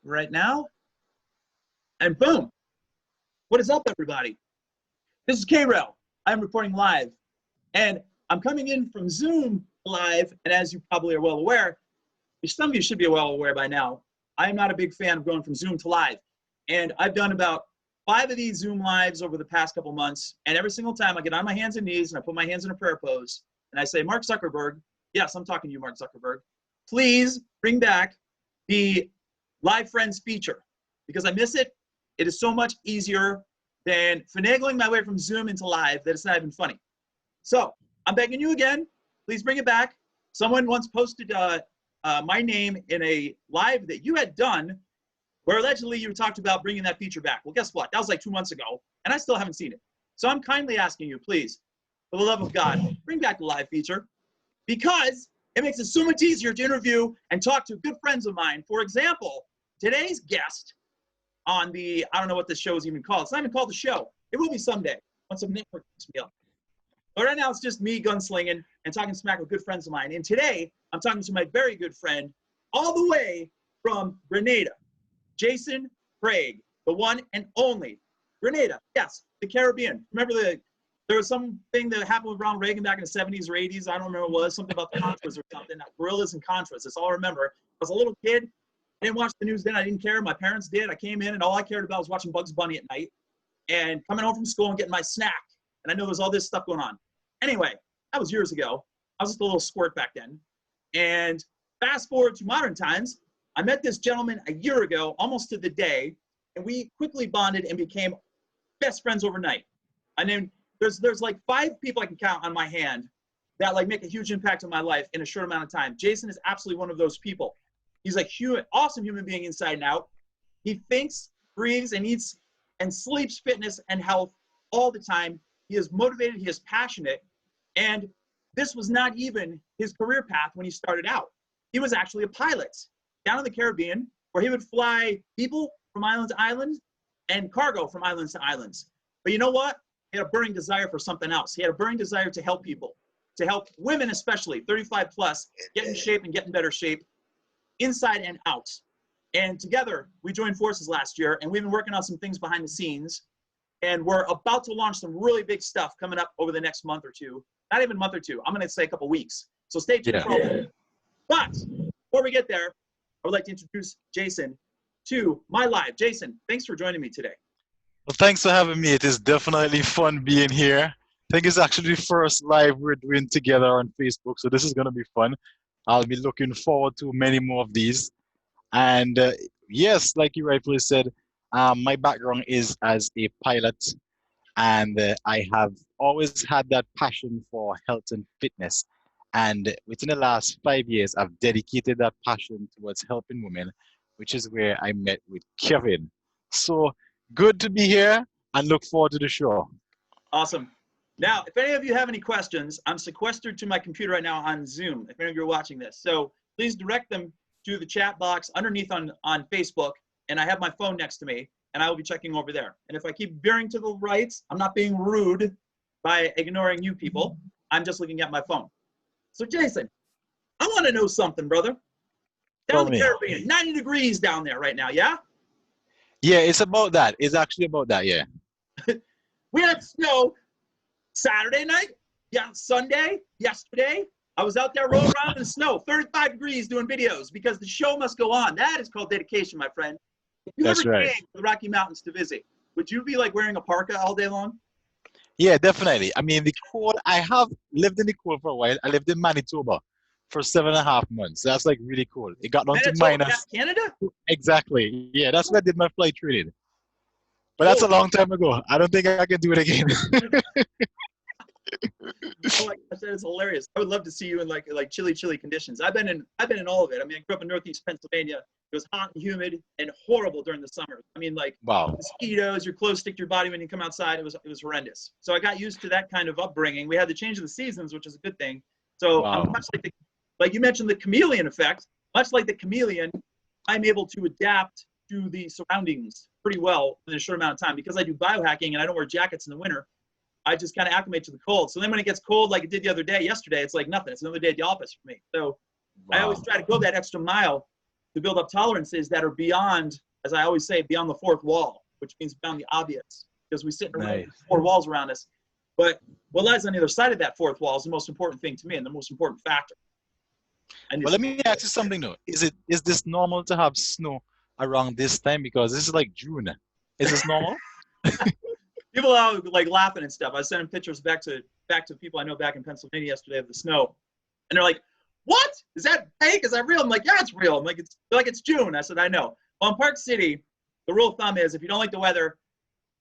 right now. And boom. What is up, everybody? This is K-Rail. I'm reporting live. And I'm coming in from Zoom live. And as you probably are well aware, some of you should be well aware by now, I am not a big fan of going from Zoom to live. And I've done about 5 of these Zoom lives over the past couple months. And every single time I get on my hands and knees and I put my hands in a prayer pose and I say, Mark Zuckerberg, yes, I'm talking to you, Mark Zuckerberg, please bring back the Live Friends feature because I miss it. It is so much easier than finagling my way from Zoom into live that it's not even funny. So I'm begging you again, please bring it back. Someone once posted my name in a live that you had done where allegedly you talked about bringing that feature back. Well, guess what? That was like 2 months ago, and I still haven't seen it. So I'm kindly asking you, please, for the love of God, bring back the live feature because it makes it so much easier to interview and talk to good friends of mine. For example, today's guest on the, I don't know what this show is even called. It's not even called the show. It will be someday once a network picks me up. But right now it's just me gunslinging and talking smack with good friends of mine. And today I'm talking to my very good friend all the way from Grenada, Jason Craig, the one and only. Grenada, yes, the Caribbean. Remember there was something that happened with Ronald Reagan back in the 70s or 80s. I don't remember what it was, something about the Contras or something. Gorillas and Contras, that's all I remember. I was a little kid. I didn't watch the news then. I didn't care. My parents did. I came in and all I cared about was watching Bugs Bunny at night and coming home from school and getting my snack. And I know there's all this stuff going on. Anyway, that was years ago. I was just a little squirt back then. And fast forward to modern times, I met this gentleman a year ago, almost to the day, and we quickly bonded and became best friends overnight. I mean, there's like 5 people I can count on my hand that like make a huge impact on my life in a short amount of time. Jason is absolutely one of those people. He's a awesome human being inside and out. He thinks, breathes, and eats and sleeps fitness and health all the time. He is motivated, he is passionate, and this was not even his career path when he started out. He was actually a pilot down in the Caribbean where he would fly people from island to island and cargo from islands to islands. But you know what? He had a burning desire for something else. He had a burning desire to help people, to help women especially, 35 plus, get in shape and get in better shape, inside and out. And together, we joined forces last year, and we've been working on some things behind the scenes. And we're about to launch some really big stuff coming up over the next month or two. Not even a month or two. I'm going to say a couple weeks. So stay tuned for all that. But before we get there, I would like to introduce Jason to my live. Jason, thanks for joining me today. Well, thanks for having me. It is definitely fun being here. I think it's actually the first live we're doing together on Facebook, so this is going to be fun. I'll be looking forward to many more of these. And yes, like you rightfully said, my background is as a pilot, and I have always had that passion for health and fitness. And within the last 5 years, I've dedicated that passion towards helping women, which is where I met with Kevin. So good to be here and look forward to the show. Awesome. Now, if any of you have any questions, I'm sequestered to my computer right now on Zoom, if any of you are watching this. So please direct them to the chat box underneath on Facebook, and I have my phone next to me, and I will be checking over there. And if I keep veering to the right, I'm not being rude by ignoring you people. I'm just looking at my phone. So Jason, I want to know something, brother. Down the Caribbean, 90 degrees down there right now, yeah? Yeah, it's about that. It's actually about that, yeah. We had snow Saturday night, yeah, Sunday, yesterday. I was out there rolling around in the snow, 35 degrees doing videos because the show must go on. That is called dedication, my friend. If you ever came to the Rocky Mountains to visit, would you be like wearing a parka all day long? Yeah, definitely. I mean, the cold, I have lived in the cold for a while. I lived in Manitoba for 7.5 months. That's like really cool. It got down to minus. Canada? Exactly. Yeah, that's where I did my flight training. But that's a long time ago. I don't think I can do it again. Oh my gosh, that is hilarious. I would love to see you in like chilly conditions. I've been in all of it. I mean, I grew up in Northeast Pennsylvania. It was hot and humid and horrible during the summer. I mean, like mosquitoes, your clothes stick to your body when you come outside. It was horrendous. So I got used to that kind of upbringing. We had the change of the seasons, which is a good thing. So I'm much like you mentioned the chameleon effect. Much like the chameleon, I'm able to adapt to the surroundings pretty well in a short amount of time because I do biohacking and I don't wear jackets in the winter. I just kind of acclimate to the cold. So then when it gets cold, like it did the other day, yesterday, it's like nothing. It's another day at the office for me. So I always try to go that extra mile to build up tolerances that are beyond, as I always say, beyond the fourth wall, which means beyond the obvious, because we sit in a room with four walls around us. But what lies on the other side of that fourth wall is the most important thing to me and the most important factor. Well, let me ask you something though. Is this normal to have snow around this time? Because this is like June. Is this normal? People are like laughing and stuff. I was sending pictures back to people I know back in Pennsylvania yesterday of the snow, and they're like, "What? Is that fake? Is that real?" I'm like, "Yeah, it's real." I'm like, "It's June." I said, "I know." Well, in Park City, the rule of thumb is if you don't like the weather,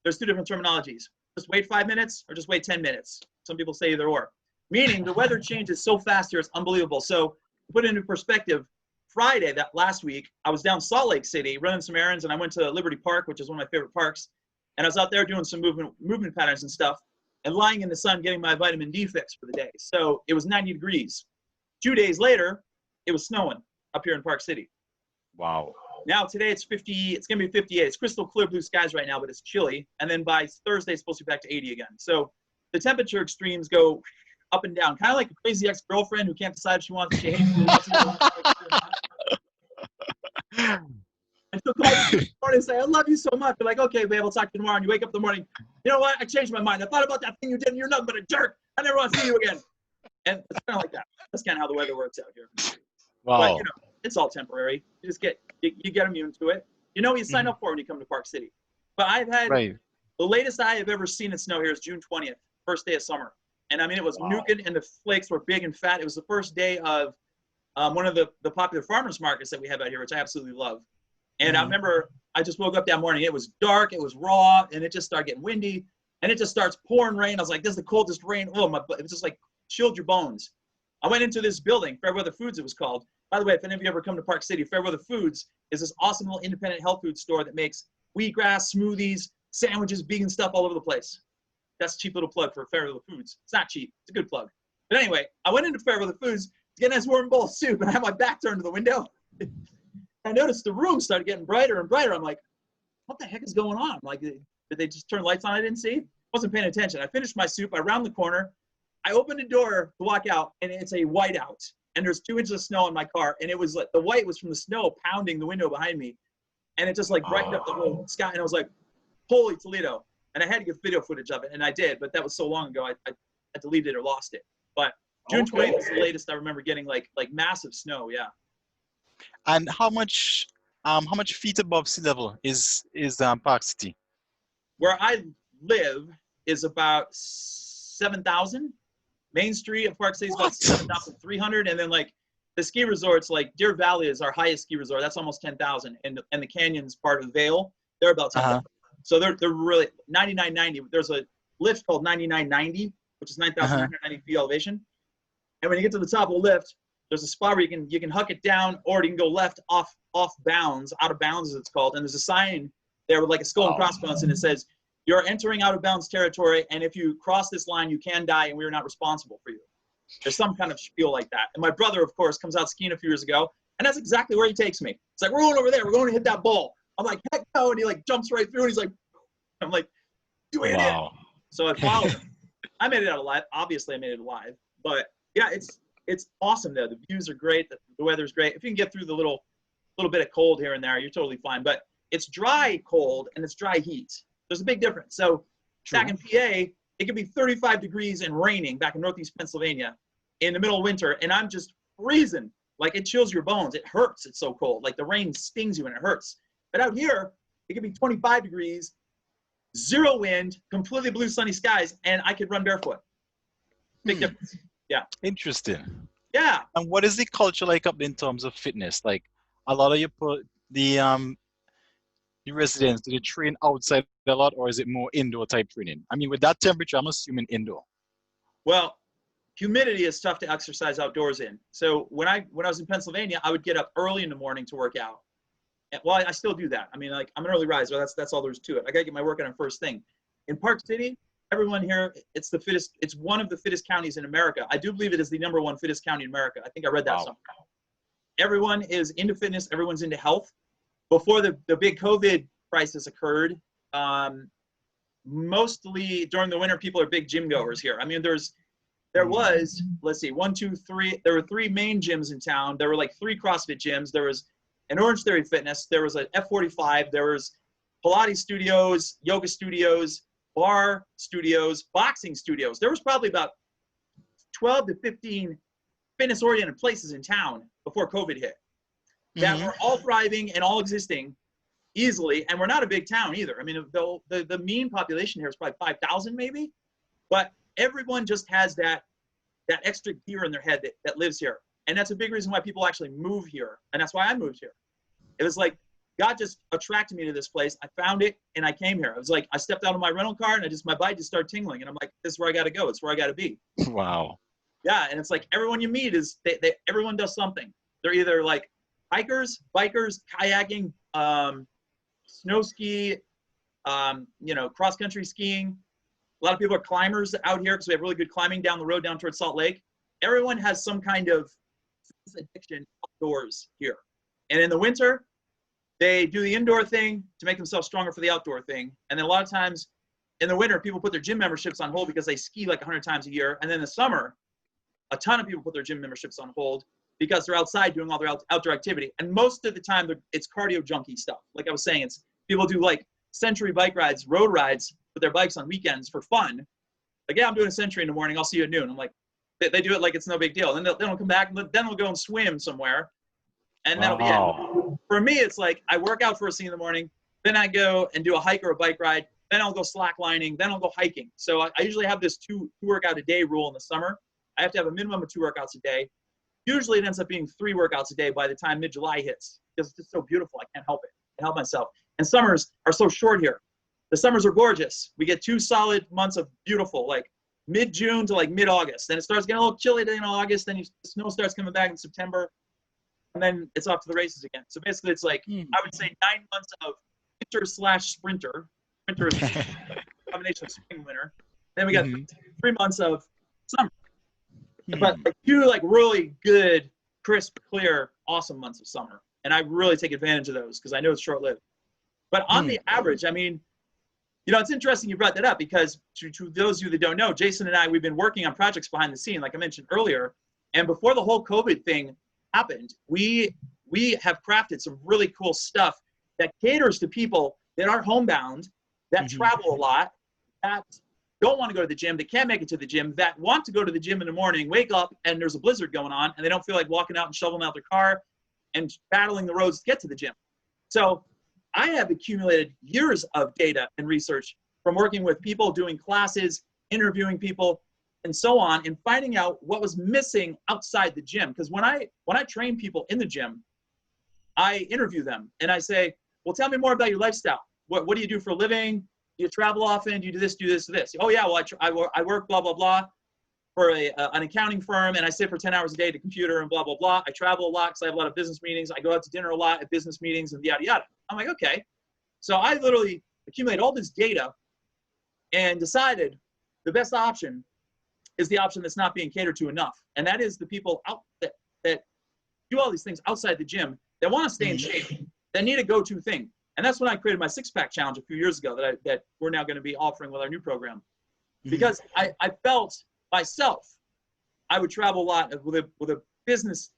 there's two different terminologies. Just wait 5 minutes or just wait 10 minutes. Some people say either or. Meaning the weather changes so fast here, it's unbelievable. So to put it into perspective, Friday, that last week, I was down Salt Lake City running some errands, and I went to Liberty Park, which is one of my favorite parks. And I was out there doing some movement patterns and stuff and lying in the sun getting my vitamin D fix for the day. So it was 90 degrees. 2 days later, it was snowing up here in Park City. Wow. Now today it's 50, it's gonna be 58. It's crystal clear blue skies right now, but it's chilly. And then by Thursday, it's supposed to be back to 80 again. So the temperature extremes go up and down, kind of like a crazy ex-girlfriend who can't decide if she wants, she hates you, loves you. And she'll call you in the morning and say, "I love you so much." You're like, "Okay, babe, I'll talk to you tomorrow." And you wake up in the morning, "You know what? I changed my mind. I thought about that thing you did, and you're nothing but a jerk. I never want to see you again." And it's kind of like that. That's kind of how the weather works out here. Wow. But, you know, it's all temporary. You just get immune to it. You know what you sign up for when you come to Park City. But I've had, the latest I have ever seen it snow here is June 20th, first day of summer. And I mean, it was nuking and the flakes were big and fat. It was the first day of one of the popular farmers markets that we have out here, which I absolutely love. And I remember I just woke up that morning. It was dark, it was raw, and it just started getting windy. And it just starts pouring rain. I was like, "This is the coldest rain." Oh, it was just like chilled your bones. I went into this building, Fairweather Foods it was called. By the way, if any of you ever come to Park City, Fairweather Foods is this awesome little independent health food store that makes wheatgrass, smoothies, sandwiches, vegan stuff all over the place. That's a cheap little plug for Fairweather Foods. It's not cheap. It's a good plug. But anyway, I went into Fairweather Foods to get a nice warm bowl of soup, and I had my back turned to the window. I noticed the room started getting brighter and brighter. I'm like, "What the heck is going on?" Like, did they just turn lights on? I didn't see. Wasn't paying attention. I finished my soup. I round the corner. I opened the door to walk out, and it's a whiteout. And there's 2 inches of snow in my car, and it was like the white was from the snow pounding the window behind me, and it just like brightened up the whole sky. And I was like, "Holy Toledo!" And I had to get video footage of it, and I did, but that was so long ago, I deleted it or lost it. But June 20th is the latest I remember getting like massive snow. Yeah. And how much feet above sea level is Park City? Where I live is about 7,000. Main Street of Park City is about 7,300, and then like the ski resorts, like Deer Valley is our highest ski resort. That's almost 10,000, and the canyons part of Vail, they're about 10,000. So they're really 9,990. There's a lift called 9,990, which is 9,990 feet elevation. And when you get to the top of the lift, there's a spot where you can huck it down, or you can go left off bounds, out of bounds as it's called. And there's a sign there with like a skull and crossbones, and it says, "You're entering out of bounds territory, and if you cross this line, you can die, and we are not responsible for you." There's some kind of spiel like that. And my brother, of course, comes out skiing a few years ago, and that's exactly where he takes me. It's like, "We're going over there. We're going to hit that ball." I'm like, "Heck no!" And he like jumps right through, and he's like, I'm like, "You idiot!" Wow. So I followed him. I made it out alive. Obviously, I made it alive. But yeah, it's awesome there. The views are great. The weather's great. If you can get through the little bit of cold here and there, you're totally fine. But it's dry cold and it's dry heat. There's a big difference. So back in PA, it could be 35 degrees and raining back in Northeast Pennsylvania in the middle of winter, and I'm just freezing. Like, it chills your bones. It hurts. It's so cold. Like, the rain stings you and it hurts. But out here, it could be 25 degrees, zero wind, completely blue sunny skies, and I could run barefoot. Big difference. Yeah. Interesting. Yeah. And what is the culture like up in terms of fitness? Like, a lot of the residents, do they train outside a lot, or is it more indoor type training? I mean, with that temperature, I'm assuming indoor. Well, humidity is tough to exercise outdoors in. So when I was in Pennsylvania, I would get up early in the morning to work out. And, well, I still do that. I mean, like, I'm an early riser. That's all there is to it. I got to get my workout on first thing. In Park City, everyone here, it's the fittest. It's one of the fittest counties in America. I do believe it is the #1 fittest county in America. I think I read that somewhere. Everyone is into fitness. Everyone's into health. Before the big COVID crisis occurred, mostly during the winter, people are big gym goers here. I mean, there was, let's see, 1, 2, 3. There were 3 main gyms in town. There were like 3 CrossFit gyms. There was an Orange Theory Fitness. There was an F45. There was Pilates studios, yoga studios, bar studios, boxing studios. There was probably about 12 to 15 fitness-oriented places in town before COVID hit that were all thriving and all existing easily. And we're not a big town either. I mean, the mean population here is probably 5,000 maybe, but everyone just has that extra gear in their head that lives here. And that's a big reason why people actually move here. And that's why I moved here. It was like, God just attracted me to this place. I found it and I came here. It was like, I stepped out of my rental car and my body just started tingling. And I'm like, this is where I got to go. It's where I got to be. Wow. Yeah. And it's like, everyone you meet is, everyone does something. They're either like hikers, bikers, kayaking, snow ski, cross-country skiing. A lot of people are climbers out here because we have really good climbing down the road down towards Salt Lake. Everyone has some kind of addiction outdoors here. And in the winter, they do the indoor thing to make themselves stronger for the outdoor thing. And then a lot of times in the winter, people put their gym memberships on hold because they ski like 100 times a year. And then in the summer, a ton of people put their gym memberships on hold because they're outside doing all their outdoor activity. And most of the time, it's cardio junkie stuff. Like I was saying, it's people do like century bike rides, road rides with their bikes on weekends for fun. Like, yeah, I'm doing a century in the morning. I'll see you at noon. I'm like, they do it like it's no big deal. Then they'll come back, and then they'll go and swim somewhere. And that'll be it. For me, it's like I work out first thing in the morning, then I go and do a hike or a bike ride, then I'll go slacklining, then I'll go hiking. So I usually have this two workout a day rule in the summer. I have to have a minimum of 2 workouts a day. Usually it ends up being 3 workouts a day by the time mid-July hits because it's just so beautiful. I can't help it. I can't help myself. And summers are so short here. The summers are gorgeous. We get 2 solid months of beautiful, like mid-June to like mid-August. Then it starts getting a little chilly in August. Then the snow starts coming back in September. And then it's off to the races again. So basically it's like, I would say 9 months of winter/sprinter. Winter is a combination of spring and winter. Then we got 3 months of summer. But like 2 like really good, crisp, clear, awesome months of summer. And I really take advantage of those because I know it's short-lived. But on the average, I mean, it's interesting you brought that up because to those of you that don't know, Jason and I, we've been working on projects behind the scene, like I mentioned earlier. And before the whole COVID thing happened, we have crafted some really cool stuff that caters to people that are homebound, that travel a lot, that don't want to go to the gym, that can't make it to the gym, that want to go to the gym in the morning, wake up and there's a blizzard going on and they don't feel like walking out and shoveling out their car and battling the roads to get to the gym. So I have accumulated years of data and research from working with people, doing classes, interviewing people, and so on, and finding out what was missing outside the gym. Because when I train people in the gym, I interview them and I say, well, tell me more about your lifestyle. What do you do for a living? Do you travel often? Do you do this, do this, do this? Oh yeah, well, I work blah, blah, blah for an accounting firm and I sit for 10 hours a day at a computer and blah, blah, blah. I travel a lot because I have a lot of business meetings. I go out to dinner a lot at business meetings and yada, yada. I'm like, okay. So I literally accumulated all this data and decided the best option is the option that's not being catered to enough. And that is the people out that do all these things outside the gym that want to stay in shape, that need a go-to thing. And that's when I created my 6-pack challenge a few years ago that we're now going to be offering with our new program. Because I felt myself, I would travel a lot with a business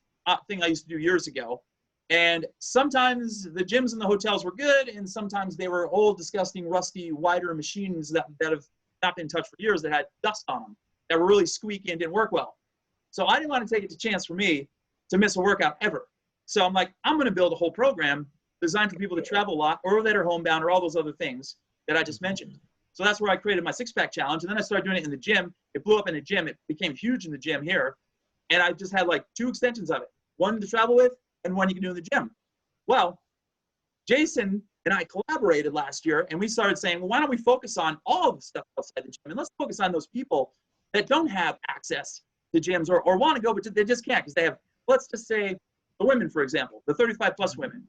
thing I used to do years ago. And sometimes the gyms and the hotels were good, and sometimes they were old, disgusting, rusty, wider machines that have not been touched for years that had dust on them, that were really squeaky and didn't work well. So I didn't want to take it a chance for me to miss a workout ever. So I'm like, I'm going to build a whole program designed for people to travel a lot or that are homebound or all those other things that I just mentioned. So that's where I created my 6-pack challenge. And then I started doing it in the gym. It blew up in the gym. It became huge in the gym here. And I just had like 2 extensions of it. One to travel with and one you can do in the gym. Well, Jason and I collaborated last year and we started saying, well, why don't we focus on all the stuff outside the gym? And let's focus on those people that don't have access to gyms or want to go, but they just can't because they have, let's just say the women, for example, the 35 plus women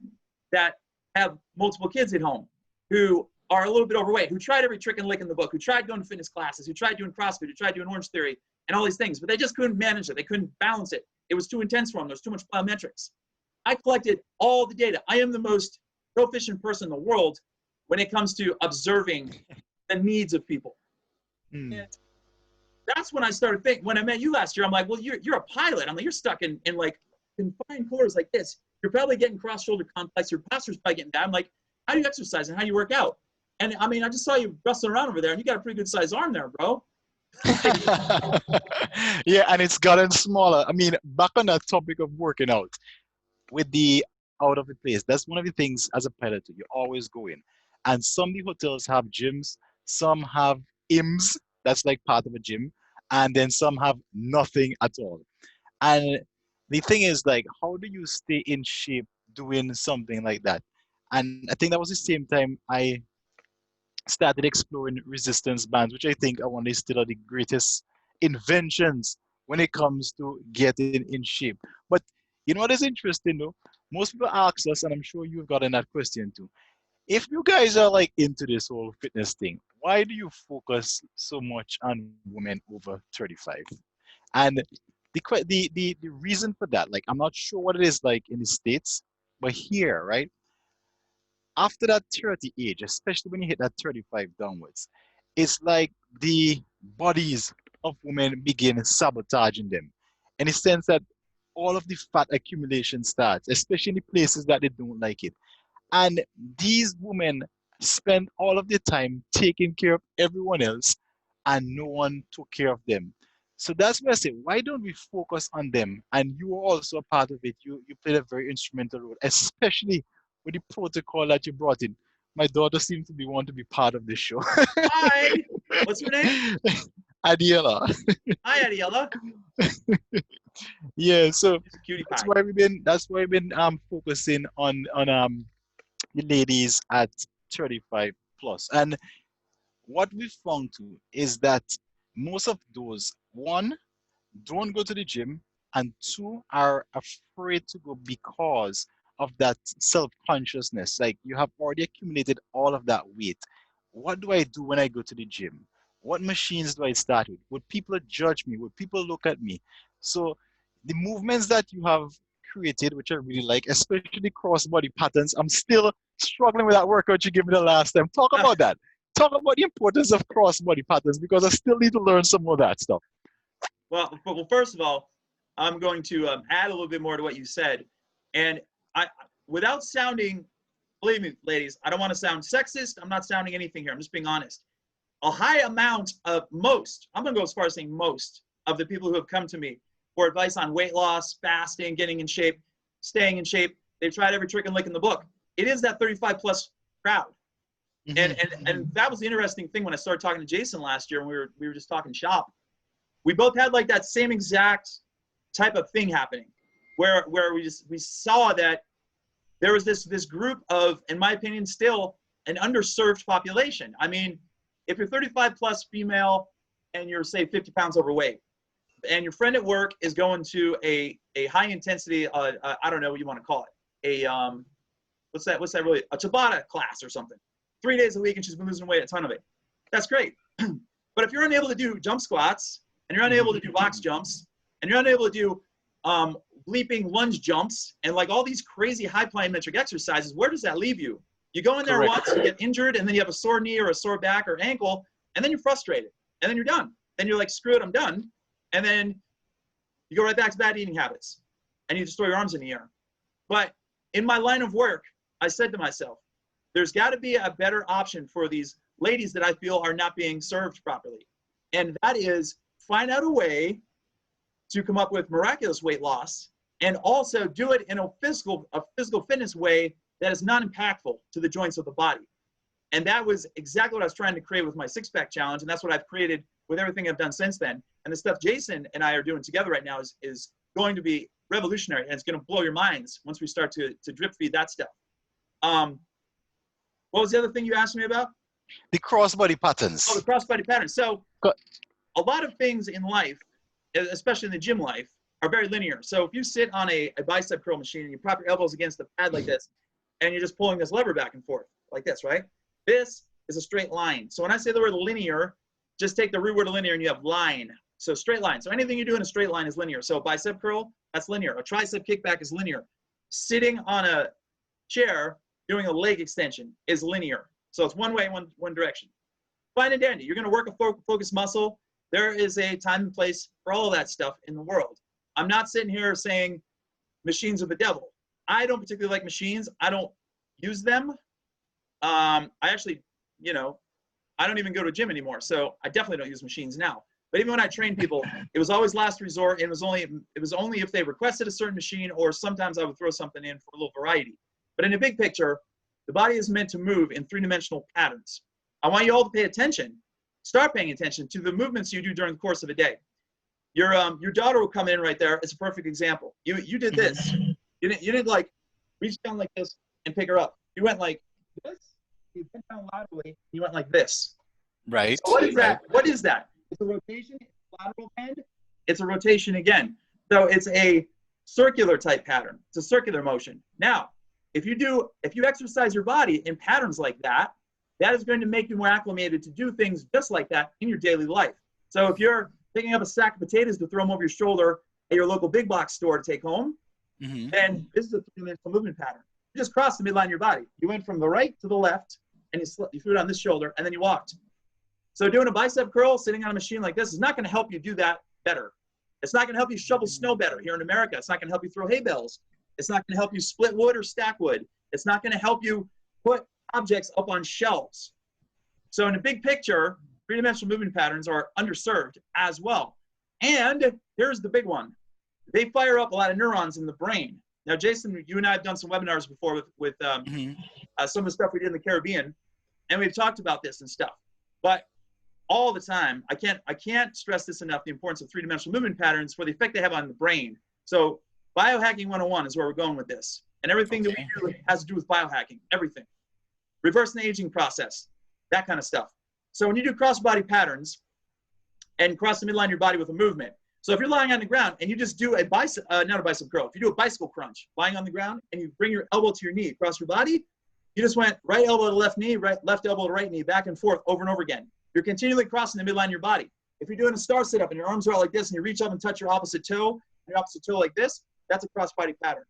that have multiple kids at home who are a little bit overweight, who tried every trick and lick in the book, who tried going to fitness classes, who tried doing CrossFit, who tried doing Orange Theory and all these things, but they just couldn't manage it. They couldn't balance it. It was too intense for them. There was too much biometrics. I collected all the data. I am the most proficient person in the world when it comes to observing the needs of people. And that's when I started thinking, when I met you last year, I'm like, well, you're a pilot. I'm like, you're stuck in like confined quarters like this. You're probably getting cross-shoulder complex. Your posture's probably getting bad. I'm like, how do you exercise and how do you work out? And I mean, I just saw you wrestling around over there, and you got a pretty good sized arm there, bro. Yeah, and it's gotten smaller. I mean, back on that topic of working out with the out of the place, that's one of the things as a pilot you always go in. And some of the hotels have gyms, some have IMS, that's like part of a gym, and then some have nothing at all. And the thing is, like, how do you stay in shape doing something like that? And I think that was the same time I started exploring resistance bands, which I think are one of still are the greatest inventions when it comes to getting in shape. But you know what is interesting though? Most people ask us, and I'm sure you've gotten that question too. If you guys are like into this whole fitness thing, why do you focus so much on women over 35? And the reason for that, like I'm not sure what it is like in the States, but here, right? After that 30 age, especially when you hit that 35 downwards, it's like the bodies of women begin sabotaging them in the sense that all of the fat accumulation starts, especially in the places that they don't like it. And these women spend all of their time taking care of everyone else and no one took care of them. So that's why I say, why don't we focus on them? And you are also a part of it. You played a very instrumental role, especially with the protocol that you brought in. My daughter seems to be want to be part of this show. Hi. What's your name? Adiela. Hi, Adiela. Yeah, so She's a cutie that's pie. why we've been focusing on the ladies at 35 plus. And what we found too is that most of those, one, don't go to the gym, and two, are afraid to go because of that self-consciousness. Like you have already accumulated all of that weight. What do I do when I go to the gym? What machines do I start with? Would people judge me? Would people look at me? So the movements that you have created, which I really like, especially cross-body patterns, I'm still struggling with that workout you gave me the last time. Talk about that. Talk about the importance of cross-body patterns because I still need to learn some more of that stuff. Well, first of all, I'm going to add a little bit more to what you said, and I, without sounding, believe me, ladies, I don't want to sound sexist. I'm not sounding anything here. I'm just being honest. A high amount of I'm going to go as far as saying most of the people who have come to me for advice on weight loss, fasting, getting in shape, staying in shape, they've tried every trick and lick in the book. It is that 35 plus crowd. And that was the interesting thing when I started talking to Jason last year, and we were just talking shop. We both had like that same exact type of thing happening, where we saw that there was this group of, in my opinion, still an underserved population. I mean, if you're 35 plus female and you're say 50 pounds overweight, and your friend at work is going to a high intensity, I don't know what you want to call it, what's that really, a Tabata class or something, 3 days a week, and she's been losing weight, a ton of it. That's great. But if you're unable to do jump squats, and you're unable to do box jumps, and you're unable to do leaping lunge jumps, and like all these crazy high plyometric exercises, where does that leave you? You go in there Correct. once, you get injured, and then you have a sore knee or a sore back or ankle, and then you're frustrated, and then you're done. Then you're like, screw it, I'm done. And then you go right back to bad eating habits, and you just throw your arms in the air. But in my line of work, I said to myself, there's got to be a better option for these ladies that I feel are not being served properly. And that is find out a way to come up with miraculous weight loss and also do it in a physical fitness way that is not impactful to the joints of the body. And that was exactly what I was trying to create with my six-pack challenge. And that's what I've created with everything I've done since then. And the stuff Jason and I are doing together right now is going to be revolutionary, and it's going to blow your minds once we start to drip feed that stuff. What was the other thing you asked me about? The crossbody patterns. Oh, the crossbody patterns. So Go- a lot of things in life, especially in the gym life, are very linear. So if you sit on a bicep curl machine and you prop your elbows against the pad like this, and you're just pulling this lever back and forth like this, right? This is a straight line. So when I say the word linear, just take the root word of linear and you have line. So straight line. So anything you do in a straight line is linear. So bicep curl, that's linear. A tricep kickback is linear. Sitting on a chair doing a leg extension is linear. So it's one way, one direction. Fine and dandy. You're going to work a focus muscle. There is a time and place for all of that stuff in the world. I'm not sitting here saying machines are the devil. I don't particularly like machines. I don't use them. I actually, you know, I don't even go to a gym anymore, so I definitely don't use machines now. But even when I train people, it was always last resort. And it was only if they requested a certain machine, or sometimes I would throw something in for a little variety. But in a big picture, the body is meant to move in three-dimensional patterns. I want you all to pay attention. Start paying attention to the movements you do during the course of a day. Your daughter will come in right there. It's a perfect example. You did this. You didn't like reach down like this and pick her up. You went like this. You bent down laterally. You went like this. Right. So what is that? Right. What is that? It's a rotation. It's a lateral bend. It's a rotation again. So it's a circular type pattern. It's a circular motion. Now, if you exercise your body in patterns like that, that is going to make you more acclimated to do things just like that in your daily life. So if you're picking up a sack of potatoes to throw them over your shoulder at your local big box store to take home, then this is a three-dimensional movement pattern. You just crossed the midline of your body. You went from the right to the left, and you threw it on this shoulder, and then you walked. So doing a bicep curl, sitting on a machine like this is not going to help you do that better. It's not going to help you shovel snow better here in America. It's not going to help you throw hay bales. It's not going to help you split wood or stack wood. It's not going to help you put objects up on shelves. So in the big picture, three-dimensional movement patterns are underserved as well. And here's the big one. They fire up a lot of neurons in the brain. Now, Jason, you and I have done some webinars before with some of the stuff we did in the Caribbean, and we've talked about this and stuff. But all the time, I can't stress this enough, the importance of three-dimensional movement patterns for the effect they have on the brain. So biohacking 101 is where we're going with this. And everything that we do has to do with biohacking, everything. Reversing the aging process, that kind of stuff. So when you do crossbody patterns and cross the midline of your body with a movement, so if you're lying on the ground and you just do a bicep, not a bicep curl, if you do a bicycle crunch, lying on the ground and you bring your elbow to your knee across your body, you just went right elbow to left knee, left elbow to right knee, back and forth over and over again. You're continually crossing the midline of your body. If you're doing a star sit-up and your arms are out like this and you reach up and touch your opposite toe like this, that's a crossbody pattern.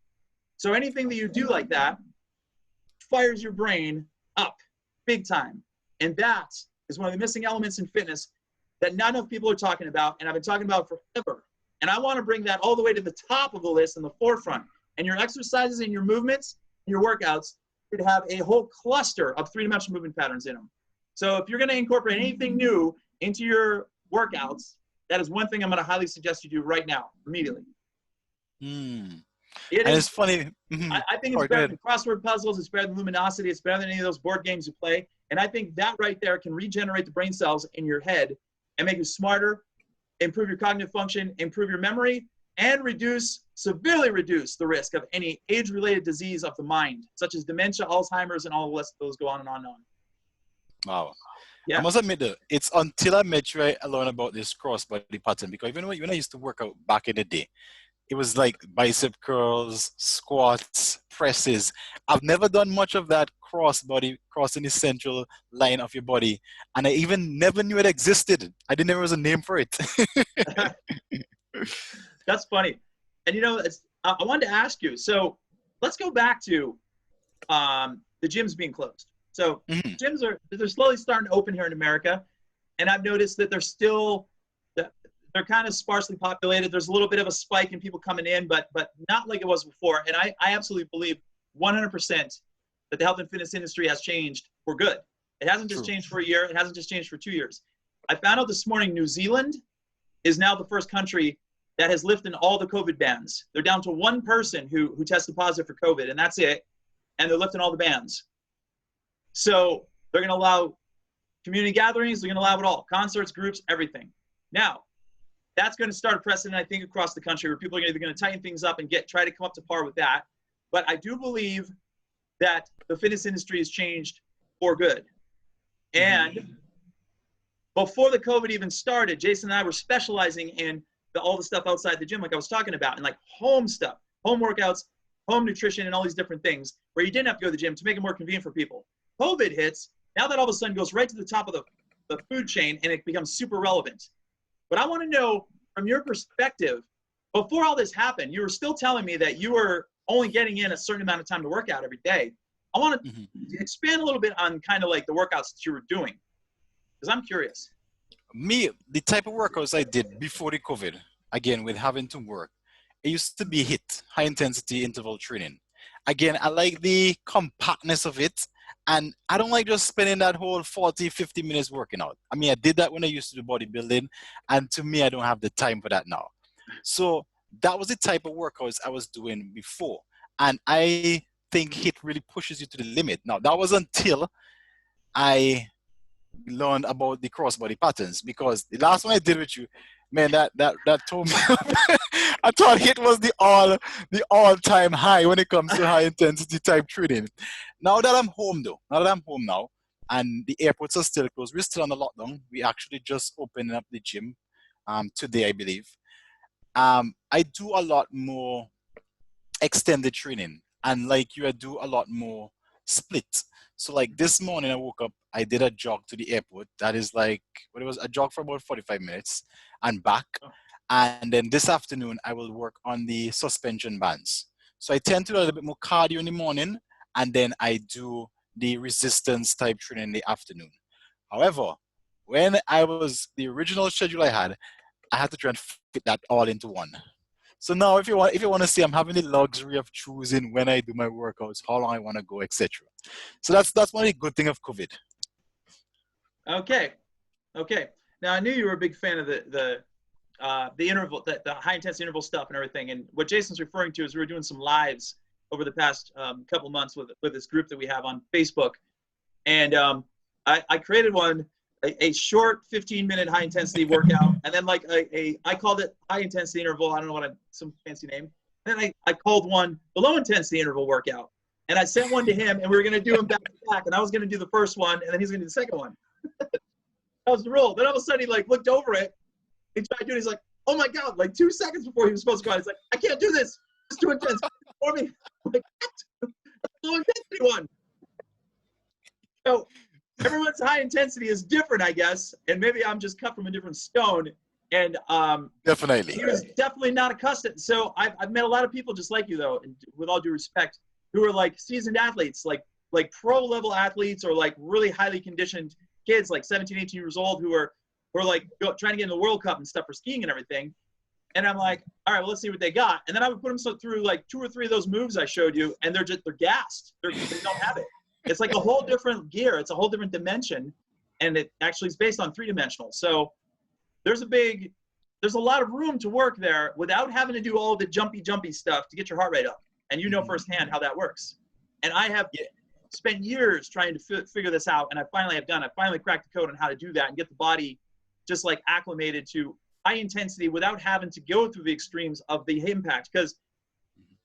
So anything that you do like that fires your brain up big time. And that is one of the missing elements in fitness that not enough people are talking about, and I've been talking about forever. And I want to bring that all the way to the top of the list in the forefront. And your exercises and your movements, and your workouts should have a whole cluster of three-dimensional movement patterns in them. So if you're going to incorporate anything new into your workouts, that is one thing I'm going to highly suggest you do right now, immediately. It's funny. I think it's better than crossword puzzles. It's better than luminosity. It's better than any of those board games you play. And I think that right there can regenerate the brain cells in your head and make you smarter, improve your cognitive function, improve your memory, and severely reduce the risk of any age-related disease of the mind, such as dementia, Alzheimer's, and all the rest of those go on and on and on. Wow. Yeah. I must admit though, it's until I met you I learned about this crossbody pattern, because even when I used to work out back in the day, it was like bicep curls, squats, presses. I've never done much of that crossbody, crossing the central line of your body. And I even never knew it existed. I didn't know there was a name for it. That's funny. And you know, I wanted to ask you, so let's go back to the gyms being closed. So gyms they're slowly starting to open here in America. And I've noticed that they're kind of sparsely populated. There's a little bit of a spike in people coming in, but not like it was before. And I absolutely believe 100% that the health and fitness industry has changed for good. It hasn't just changed for a year. It hasn't just changed for 2 years. I found out this morning New Zealand is now the first country that has lifted all the COVID bans. They're down to one person who tested positive for COVID, and that's it. And they're lifting all the bans. So they're going to allow community gatherings. They're going to allow it all. Concerts, groups, everything. Now, that's going to start a precedent, I think, across the country where people are either going to tighten things up and try to come up to par with that. But I do believe that the fitness industry has changed for good. And before the COVID even started, Jason and I were specializing in all the stuff outside the gym, like I was talking about, and like home stuff, home workouts, home nutrition, and all these different things where you didn't have to go to the gym to make it more convenient for people. COVID hits, now that all of a sudden goes right to the top of the food chain and it becomes super relevant. But I want to know, from your perspective, before all this happened, you were still telling me that you were only getting in a certain amount of time to work out every day. I want to expand a little bit on kind of like the workouts that you were doing, because I'm curious. Me, the type of workouts I did before the COVID, again, with having to work, it used to be HIIT, high intensity interval training. Again, I like the compactness of it. And I don't like just spending that whole 40, 50 minutes working out. I mean, I did that when I used to do bodybuilding. And to me, I don't have the time for that now. So that was the type of workouts I was doing before. And I think it really pushes you to the limit. Now, that was until I learned about the crossbody patterns, because the last one I did with you, man, that told me I thought it was the all-time high when it comes to high intensity type training. Now that I'm home though, now that I'm home now, and the airports are still closed, we're still on the lockdown. We actually just opened up the gym today, I believe. I do a lot more extended training, and like you, I do a lot more split. So like this morning I woke up, I did a jog to the airport. That is like what it was, a jog for about 45 minutes and back. And then this afternoon I will work on the suspension bands. So I tend to do a little bit more cardio in the morning, and then I do the resistance type training in the afternoon. However, when I was the original schedule I had to try and fit that all into one. So now, if you want to see, I'm having the luxury of choosing when I do my workouts, how long I want to go, etc. So that's one of the good thing of COVID. Okay. Okay. Now I knew you were a big fan of the interval, the high intensity interval stuff and everything. And what Jason's referring to is we were doing some lives over the past couple months with this group that we have on Facebook, and I created one. A short 15-minute high intensity workout, and then like I called it high intensity interval. I don't know some fancy name. And then I called one the low intensity interval workout, and I sent one to him, and we were going to do them back to back. And I was going to do the first one, and then he's going to do the second one. That was the rule. Then all of a sudden he like looked over it. He tried to do it. He's like, oh my God, like 2 seconds before he was supposed to go out, he's like, I can't do this. It's too intense for me. I'm like, what? Low intensity one. So everyone's high intensity is different, I guess, and maybe I'm just cut from a different stone. And Definitely. he was definitely not accustomed. So I've met a lot of people just like you, though, and with all due respect, who are like seasoned athletes, like pro level athletes, or like really highly conditioned kids, like 17, 18 years old, who are like trying to get in the World Cup and stuff for skiing and everything. And I'm like, all right, well, let's see what they got. And then I would put them through like 2 or 3 of those moves I showed you, and they're gassed. They don't have it. It's like a whole different gear. It's a whole different dimension, and it actually is based on 3-dimensional. So there's a lot of room to work there without having to do all the jumpy stuff to get your heart rate up. And you know firsthand how that works. And I have spent years trying to figure this out, and I finally have done. I finally cracked the code on how to do that and get the body just like acclimated to high intensity without having to go through the extremes of the impact. Because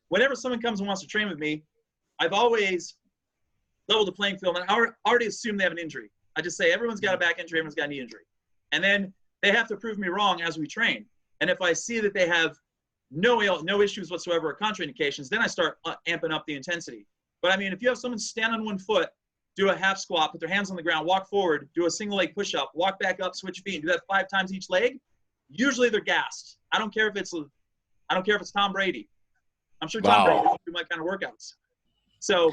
whenever someone comes and wants to train with me, I've always level the playing field, and I already assume they have an injury. I just say everyone's got a back injury, everyone's got a knee injury, and then they have to prove me wrong as we train. And if I see that they have no issues whatsoever or contraindications, then I start amping up the intensity. But I mean, if you have someone stand on one foot, do a half squat, put their hands on the ground, walk forward, do a single leg push up, walk back up, switch feet, and do that 5 times each leg, usually they're gassed. I don't care if it's Tom Brady. I'm sure Tom Brady doesn't do my kind of workouts. So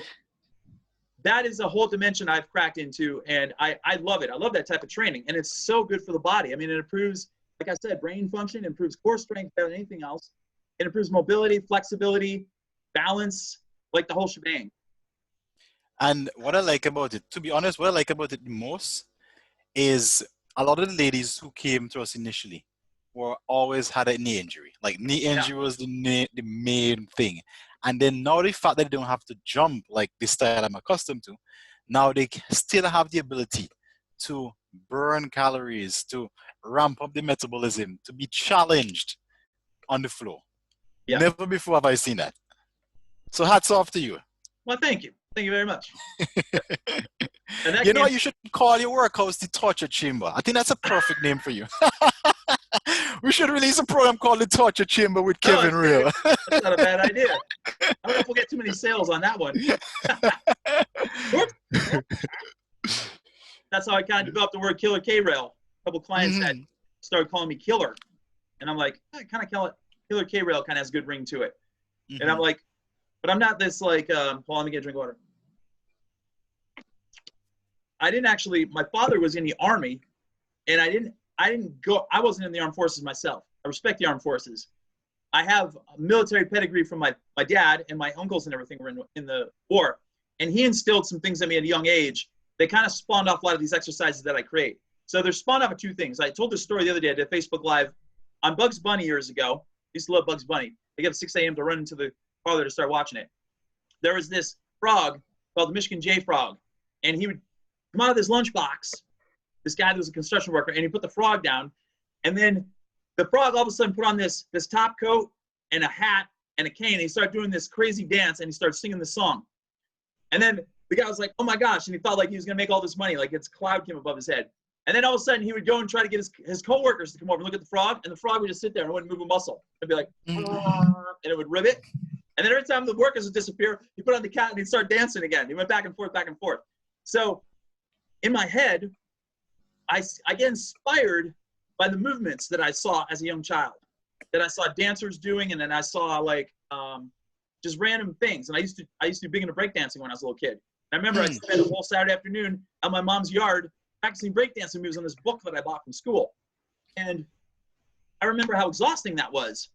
that is a whole dimension I've cracked into, and I love it. I love that type of training, and it's so good for the body. I mean, it improves, like I said, brain function, improves core strength better than anything else. It improves mobility, flexibility, balance, like the whole shebang. And what I like about it, to be honest, what I like about it the most is a lot of the ladies who came to us initially were always had a knee injury. Like knee injury was the main thing. And then now the fact that they don't have to jump like the style I'm accustomed to, now they still have the ability to burn calories, to ramp up the metabolism, to be challenged on the floor. Yeah. Never before have I seen that. So hats off to you. Well, thank you. Thank you very much. You know, you should call your workouts the torture chamber. I think that's a perfect name for you. We should release a program called the Torture Chamber with Kevin Real. That's not a bad idea. I don't know if we'll get too many sales on that one. That's how I kind of developed the word Killer K-Rail. A couple clients had started calling me Killer. And I'm like, I kind of call it Killer K-Rail, kind of has a good ring to it. And I'm like, but I'm not this like, hold on, let me get a drink of water. I didn't actually, my father was in the Army, and I wasn't in the armed forces myself. I respect the armed forces. I have a military pedigree from my dad, and my uncles and everything were in the war. And he instilled some things in me at a young age. They kind of spawned off a lot of these exercises that I create. So they're spawned off of two things. I told this story the other day. I did Facebook Live on Bugs Bunny years ago. I used to love Bugs Bunny. I get up at 6 a.m. to run into the parlor to start watching it. There was this frog called the Michigan J Frog, and he would come out of his lunchbox, this guy that was a construction worker, and he put the frog down, and then the frog all of a sudden put on this top coat and a hat and a cane, and he started doing this crazy dance, and he started singing the song. And then the guy was like, oh my gosh, and he thought like he was gonna make all this money, like its cloud came above his head. And then all of a sudden he would go and try to get his coworkers to come over and look at the frog, and the frog would just sit there and wouldn't move a muscle. It'd be like, and it would ribbit. And then every time the workers would disappear, he put on the cat and he'd start dancing again. He went back and forth, back and forth. So in my head, I get inspired by the movements that I saw as a young child, that I saw dancers doing, and then I saw like just random things. And I used to be big into breakdancing when I was a little kid. And I remember I spent a whole Saturday afternoon at my mom's yard practicing breakdancing moves on this book that I bought from school. And I remember how exhausting that was.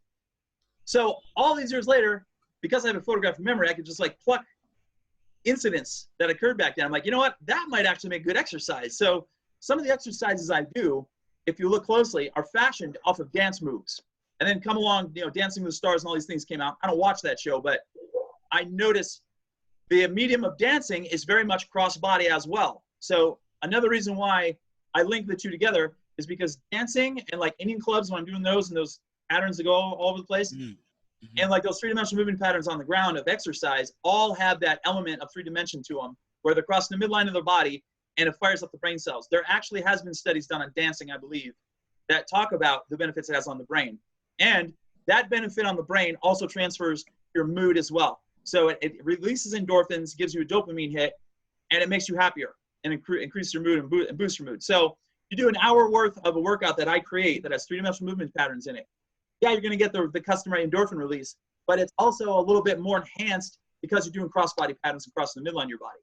So all these years later, because I have a photographic memory, I could just like pluck incidents that occurred back then. I'm like, you know what? That might actually make good exercise. So some of the exercises I do, if you look closely, are fashioned off of dance moves. And then come along, you know, Dancing with the Stars and all these things came out. I don't watch that show, but I notice the medium of dancing is very much crossbody as well. So another reason why I link the two together is because dancing and like Indian clubs, when I'm doing those and those patterns that go all over the place, and like those three-dimensional movement patterns on the ground of exercise all have that element of three dimension to them, where they're crossing the midline of their body and it fires up the brain cells. There actually has been studies done on dancing, I believe, that talk about the benefits it has on the brain. And that benefit on the brain also transfers your mood as well. So it releases endorphins, gives you a dopamine hit, and it makes you happier and increase your mood and boost your mood. So you do an hour worth of a workout that I create that has three-dimensional movement patterns in it. Yeah, you're going to get the customary endorphin release, but it's also a little bit more enhanced because you're doing crossbody patterns across the midline of your body.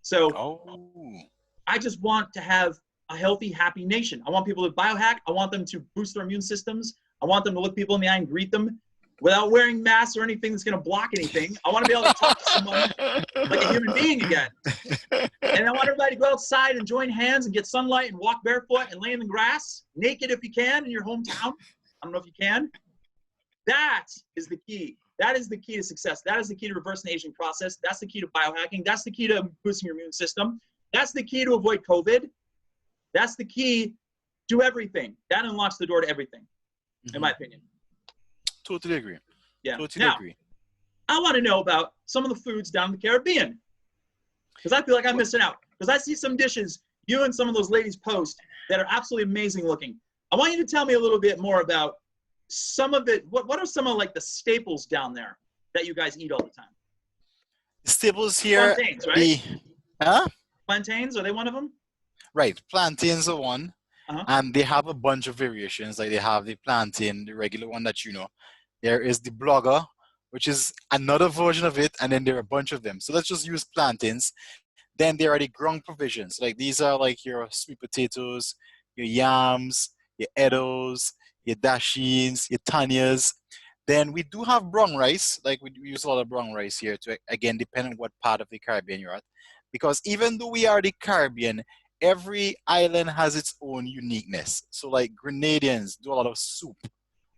So I just want to have a healthy, happy nation. I want people to biohack. I want them to boost their immune systems. I want them to look people in the eye and greet them without wearing masks or anything that's going to block anything. I want to be able to talk to someone like a human being again. And I want everybody to go outside and join hands and get sunlight and walk barefoot and lay in the grass, naked if you can, in your hometown. I don't know if you can. That is the key. That is the key to success. That is the key to reversing the aging process. That's the key to biohacking. That's the key to boosting your immune system. That's the key to avoid COVID. That's the key to everything. That unlocks the door to everything, in my opinion. Totally agree. Yeah. Totally agree. I want to know about some of the foods down in the Caribbean, because I feel like I'm missing out. Because I see some dishes you and some of those ladies post that are absolutely amazing looking. I want you to tell me a little bit more about some of it. What are some of like the staples down there that you guys eat all the time? Staples here. Plantains, right? Huh? Plantains, are they one of them? Right. Plantains are one. And they have a bunch of variations. Like they have the plantain, the regular one that you know. There is the blogger, which is another version of it, and then there are a bunch of them. So let's just use plantains. Then there are the ground provisions. Like these are like your sweet potatoes, your yams, your eddos, your dashins, your tanyas. Then we do have brown rice. Like we use a lot of brown rice here to, again, depend on what part of the Caribbean you're at. Because even though we are the Caribbean, every island has its own uniqueness. So like Grenadians do a lot of soup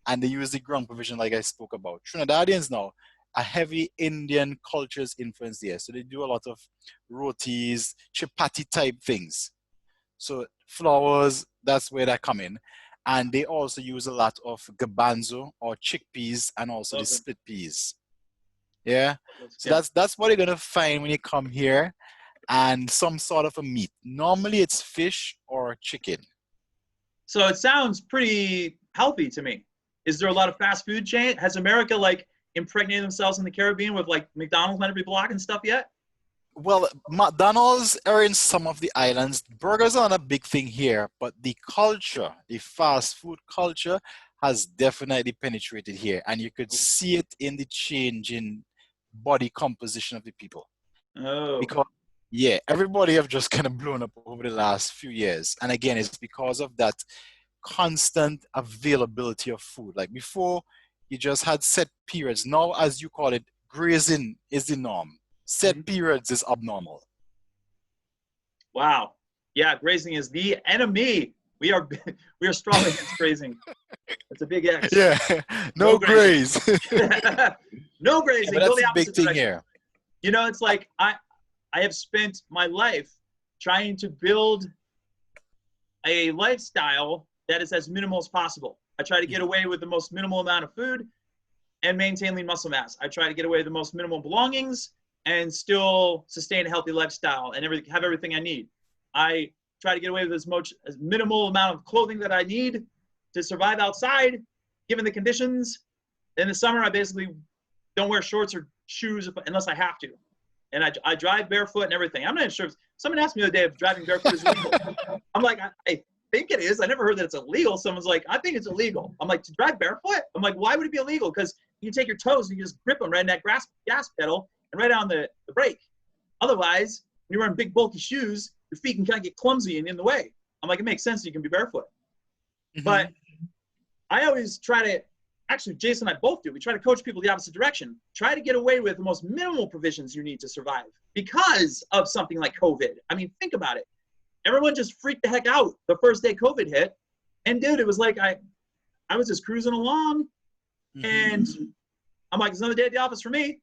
and they use the ground provision like I spoke about. Trinidadians now, a heavy Indian culture's influence there. So they do a lot of rotis, chapati type things. So flowers, that's where they come in. And they also use a lot of garbanzo or chickpeas and also the split peas. Yeah. So that's what you're gonna find when you come here. And some sort of a meat. Normally it's fish or chicken. So it sounds pretty healthy to me. Is there a lot of fast food chain? Has America like impregnated themselves in the Caribbean with like McDonald's on every block and stuff yet? Well, McDonald's are in some of the islands. Burgers aren't a big thing here, but the culture, the fast food culture has definitely penetrated here. And you could see it in the change in body composition of the people. Oh. Because yeah, everybody have just kind of blown up over the last few years. And again, it's because of that constant availability of food. Like before, you just had set periods. Now, as you call it, grazing is the norm. Set periods is abnormal. Wow. Yeah, grazing is the enemy. We are strong against grazing. It's a big X. Yeah, no graze. No grazing. But Go that's the a big opposite thing direction. here. You know, it's like I have spent my life trying to build a lifestyle that is as minimal as possible. I try to get away with the most minimal amount of food and maintain lean muscle mass. I try to get away with the most minimal belongings and still sustain a healthy lifestyle and have everything I need. I try to get away with as minimal amount of clothing that I need to survive outside, given the conditions. In the summer, I basically don't wear shorts or shoes unless I have to. And I drive barefoot and everything. I'm not even sure. Someone asked me the other day if driving barefoot is legal. I'm like, I think it is. I never heard that it's illegal. Someone's like, I think it's illegal. I'm like, to drive barefoot? I'm like, why would it be illegal? Because you can take your toes and you just grip them right in that gas pedal and right on the brake. Otherwise, when you're wearing big bulky shoes, your feet can kind of get clumsy and in the way. I'm like, it makes sense you can be barefoot. But I always try to, actually, Jason and I both do. We try to coach people the opposite direction. Try to get away with the most minimal provisions you need to survive because of something like COVID. I mean, think about it. Everyone just freaked the heck out the first day COVID hit. And dude, it was like I was just cruising along and I'm like, it's another day at the office for me.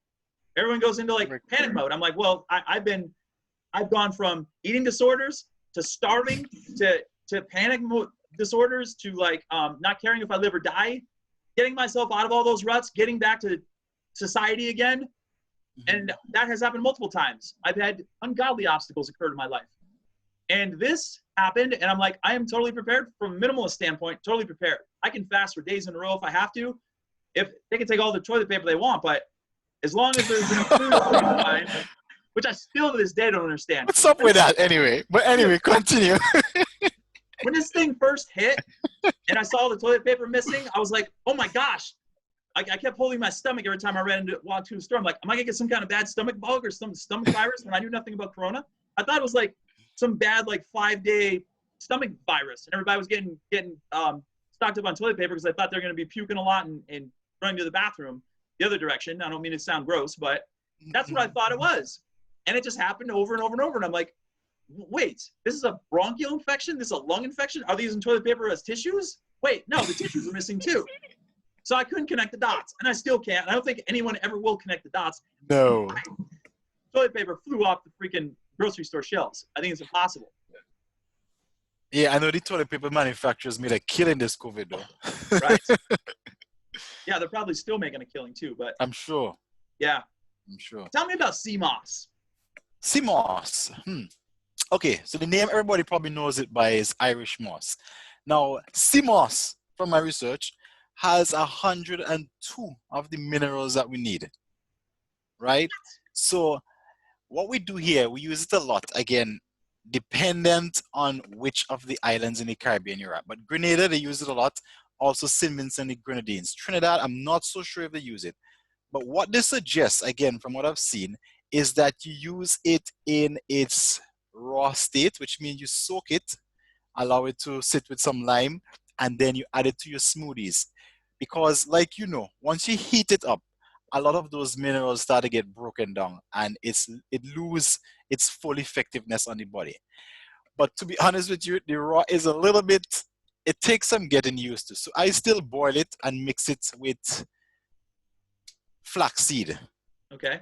Everyone goes into like panic mode. I'm like, well, I've gone from eating disorders to starving to panic disorders to like not caring if I live or die, getting myself out of all those ruts, getting back to society again. And that has happened multiple times. I've had ungodly obstacles occur in my life. And this happened, and I'm like, I am totally prepared from a minimalist standpoint, totally prepared. I can fast for days in a row if I have to. If they can take all the toilet paper they want, but as long as there's enough food fine, which I still to this day don't understand. What's up with that anyway? But anyway, continue. When this thing first hit and I saw the toilet paper missing, I was like, oh my gosh. I kept holding my stomach every time I walked through the store. I'm like, am I gonna get some kind of bad stomach bug or some stomach virus when I knew nothing about Corona? I thought it was like some bad like 5-day stomach virus, and everybody was getting stocked up on toilet paper because I thought they're gonna be puking a lot and running to the bathroom the other direction. I don't mean to sound gross, but that's what I thought it was. And it just happened over and over and over. And I'm like, wait, this is a bronchial infection? This is a lung infection? Are they using toilet paper as tissues? Wait, no, the tissues are missing too. So I couldn't connect the dots, and I still can't. I don't think anyone ever will connect the dots. No. Toilet paper flew off the freaking grocery store shelves. I think it's impossible. Yeah, I know the toilet paper manufacturers made a killing this COVID though. Right. Yeah, they're probably still making a killing too, but I'm sure. Yeah. I'm sure. Tell me about CMOS. CMOS. Okay, so the name everybody probably knows it by is Irish moss. Now, CMOS, from my research, has 102 of the minerals that we need, right? So what we do here, we use it a lot, again, dependent on which of the islands in the Caribbean you're at. But Grenada, they use it a lot. Also St. Vincent and the Grenadines. Trinidad, I'm not so sure if they use it. But what this suggests, again, from what I've seen, is that you use it in its raw state, which means you soak it, allow it to sit with some lime, and then you add it to your smoothies. Because like you know, once you heat it up, a lot of those minerals start to get broken down and it loses its full effectiveness on the body. But to be honest with you, the raw is a little bit, it takes some getting used to. So I still boil it and mix it with flaxseed. Okay.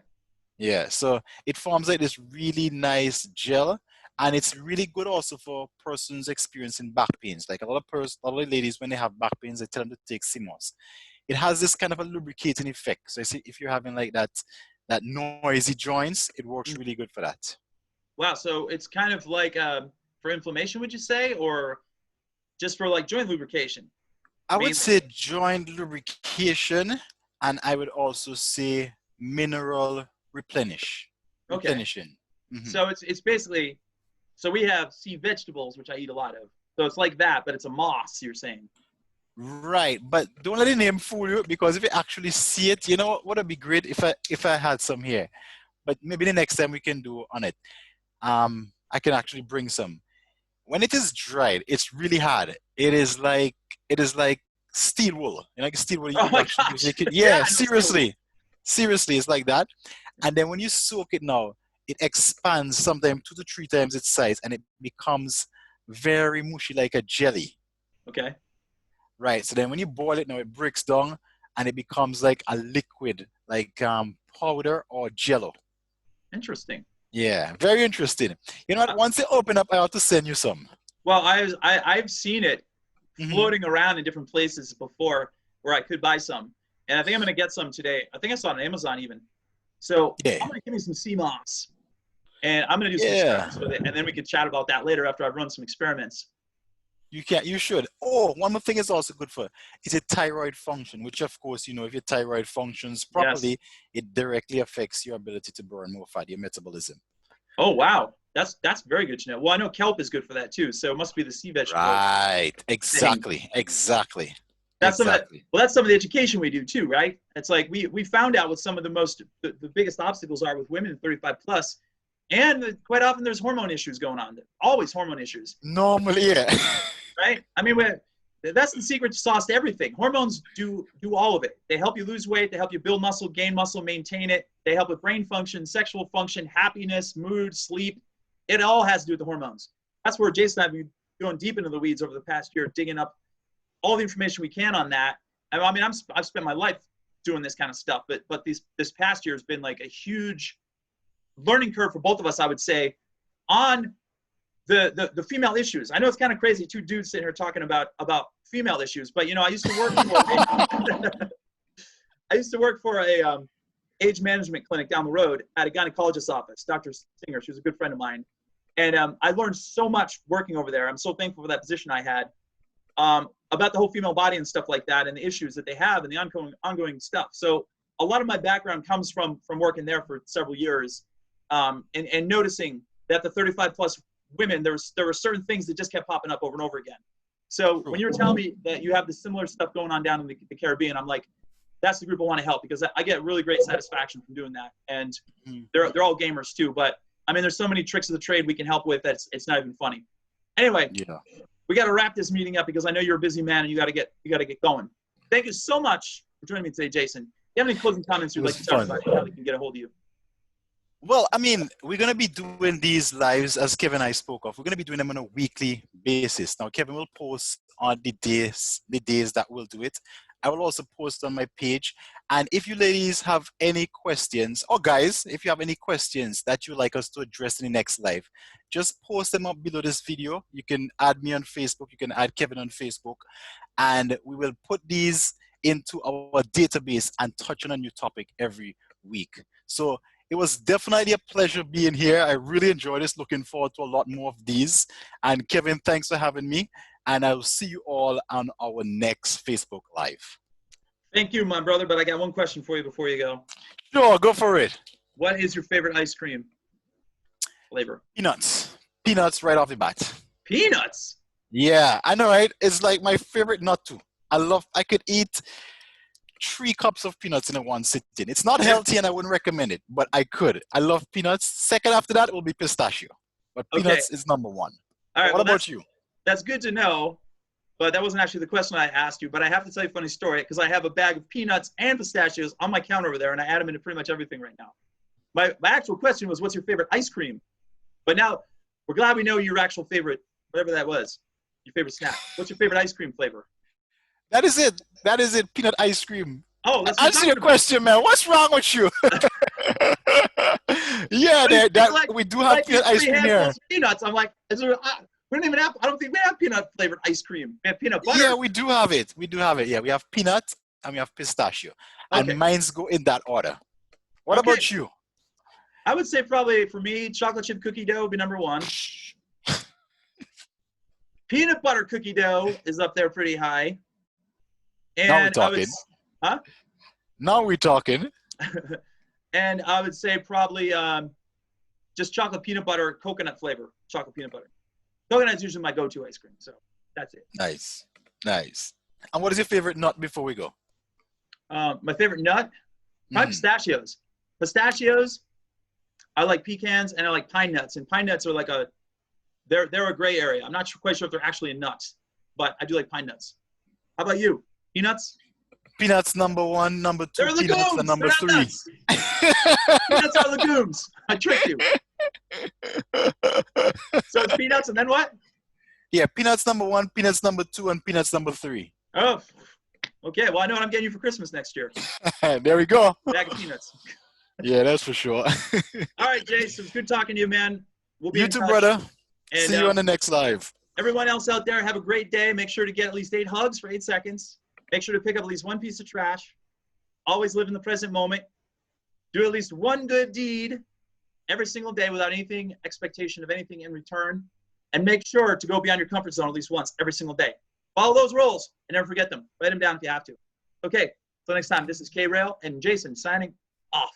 Yeah, so it forms like this really nice gel, and it's really good also for persons experiencing back pains. Like a lot of ladies, when they have back pains, they tell them to take CMOS. It has this kind of a lubricating effect. So I see if you're having like that noisy joints, it works really good for that. Wow, so it's kind of like for inflammation, would you say, or just for like joint lubrication? I would say joint lubrication, and I would also say mineral replenishing. So it's basically, so we have sea vegetables, which I eat a lot of. So it's like that, but it's a moss, you're saying. Right, but don't let the name fool you, because if you actually see it, you know what would be great if I had some here. But maybe the next time we can do on it. I can actually bring some. When it is dried, it's really hard. It is like steel wool. You know, like steel wool you Oh could my actually use. gosh. Yeah, Yeah, I know still. seriously, it's like that. And then when you soak it now, it expands sometimes 2 to 3 times its size, and it becomes very mushy like a jelly. Okay. Right. So then when you boil it now, it breaks down and it becomes like a liquid, like powder or jello. Interesting. Yeah, very interesting. You know what? Uh, Once they open up, I have to send you some. well, I've seen it Hmm. floating around in different places before where I could buy some, and I think I'm gonna get some today. I think I saw it on Amazon even. So I'm Yeah. gonna give me some sea moss, and I'm gonna do some Yeah. experiments with it, and then we can chat about that later after I've run some experiments. You can, you should. Oh, one more thing is also good for is a thyroid function, which of course, you know, if your thyroid functions Yes. properly, it directly affects your ability to burn more fat, your metabolism. Oh wow, that's very good to know. Well, I know kelp is good for that too, so it must be the sea vegetable Right. thing. Exactly. Exactly. That's some of the Exactly. well, that's some of the education we do too, right? It's like we found out what some of the biggest obstacles are with women 35 plus, and quite often there's hormone issues going on. Always hormone issues, Normally, yeah. right? I mean, that's the secret sauce to everything. Hormones do all of it. They help you lose weight. They help you build muscle, gain muscle, maintain it. They help with brain function, sexual function, happiness, mood, sleep. It all has to do with the hormones. That's where Jason and I have been going deep into the weeds over the past year, digging up all the information we can on that. And I mean, I've spent my life doing this kind of stuff, but this past year has been like a huge learning curve for both of us, I would say, on the female issues. I know it's kind of crazy, two dudes sitting here talking about female issues, but you know, I used to work for I used to work for a age management clinic down the road at a gynecologist's office, Dr. Singer. She was a good friend of mine, and I learned so much working over there. I'm so thankful for that position I had. About the whole female body and stuff like that, and the issues that they have, and the ongoing stuff. So a lot of my background comes from working there for several years, and noticing that the 35 plus women, there were certain things that just kept popping up over and over again. So when you were telling me that you have the similar stuff going on down in the Caribbean, I'm like, that's the group I want to help, because I get really great satisfaction from doing that, and they're all gamers too. But I mean, there's so many tricks of the trade we can help with that it's not even funny. Anyway, Yeah. we got to wrap this meeting up because I know you're a busy man and you got to get going. Thank you so much for joining me today, Jason. Do you have any closing comments It you'd like was to tell fun. everybody how they can get a hold of you? Well, I mean, we're going to be doing these lives as Kevin and I spoke of. We're going to be doing them on a weekly basis. Now, Kevin will post on the days that we'll do it. I will also post on my page. And if you ladies have any questions, or guys, if you have any questions that you'd like us to address in the next live, just post them up below this video. You can add me on Facebook. You can add Kevin on Facebook. And we will put these into our database and touch on a new topic every week. So it was definitely a pleasure being here. I really enjoyed this. Looking forward to a lot more of these. And Kevin, thanks for having me. And I'll see you all on our next Facebook Live. Thank you, my brother. But I got one question for you before you go. Sure, go for it. What is your favorite ice cream flavor? Peanuts. Peanuts right off the bat. Peanuts. Yeah, I know, right? It's like my favorite nut too. I could eat 3 cups of peanuts in a one sitting. It's not healthy and I wouldn't recommend it, but I could. I love peanuts. Second after that will be pistachio. But Okay. peanuts is number one. All right. What Well, about you? that's good to know. But that wasn't actually the question I asked you. But I have to tell you a funny story because I have a bag of peanuts and pistachios on my counter over there, and I add them into pretty much everything right now. My actual question was, what's your favorite ice cream? But now we're glad we know your actual favorite, whatever that was, your favorite snack. What's your favorite ice cream flavor? That is it. That is it. Peanut ice cream. Oh, that's what Answer your question, man. What's wrong with you? Yeah, we do have peanut ice cream here. Peanuts. I'm like, we don't even have. I don't think we have peanut flavored ice cream. We have peanut butter. Yeah, we do have it. We do have it. Yeah, we have peanut and we have pistachio, and mine's go in that order. What about you? I would say probably for me, chocolate chip cookie dough would be number one. Peanut butter cookie dough is up there pretty high. And now we're talking. Now we're talking. And I would say probably just chocolate peanut butter, coconut flavor, chocolate peanut butter. Coconut is usually my go-to ice cream, so that's it. Nice, nice. And what is your favorite nut before we go? My favorite nut? Probably pistachios. Pistachios. I like pecans and I like pine nuts. And pine nuts are like they're a gray area. I'm not quite sure if they're actually a nut, but I do like pine nuts. How about you? Peanuts? Peanuts number 1, number 2, They're peanuts legumes. and number They're not 3. nuts. Peanuts are legumes. I tricked you. So it's peanuts and then what? Yeah, peanuts number 1, peanuts number 2, and peanuts number 3. Oh, okay. Well, I know what I'm getting you for Christmas next year. There we go. Bag of peanuts. Yeah, that's for sure. All right, Jace. It was good talking to you, man. We'll be You in too, touch. brother. And, See you on the next live. Everyone else out there, have a great day. Make sure to get at least 8 hugs for 8 seconds. Make sure to pick up at least 1 piece of trash. Always live in the present moment. Do at least 1 good deed every single day without anything, expectation of anything in return. And make sure to go beyond your comfort zone at least once every single day. Follow those rules and never forget them. Write them down if you have to. Okay, until next time, this is K-Rail and Jason signing off.